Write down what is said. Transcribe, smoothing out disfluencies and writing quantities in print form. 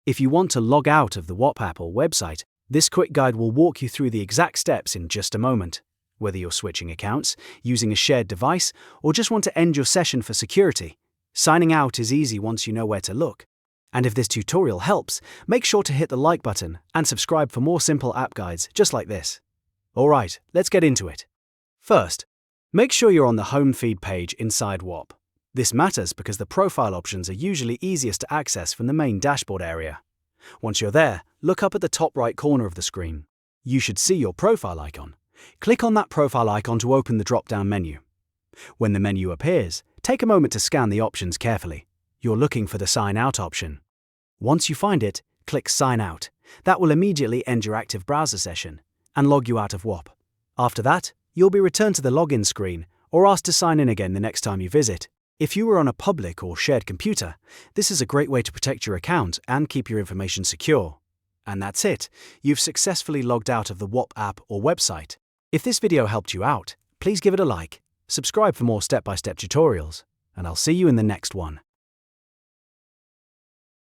If you want to log out of the Whop app or website, this quick guide will walk you through the exact steps in just a moment. Whether you're switching accounts, using a shared device, or just want to end your session for security, signing out is easy once you know where to look. And if this tutorial helps, make sure to hit the like button and subscribe for more simple app guides just like this. Alright, let's get into it. First, make sure you're on the home feed page inside Whop. This matters because the profile options are usually easiest to access from the main dashboard area. Once you're there, look up at the top right corner of the screen. You should see your profile icon. Click on that profile icon to open the drop-down menu. When the menu appears, take a moment to scan the options carefully. You're looking for the Sign Out option. Once you find it, click Sign Out. That will immediately end your active browser session and log you out of Whop. After that, you'll be returned to the login screen or asked to sign in again the next time you visit. If you were on a public or shared computer, this is a great way to protect your account and keep your information secure. And that's it. You've successfully logged out of the Whop app or website. If this video helped you out, please give it a like, subscribe for more step-by-step tutorials, and I'll see you in the next one.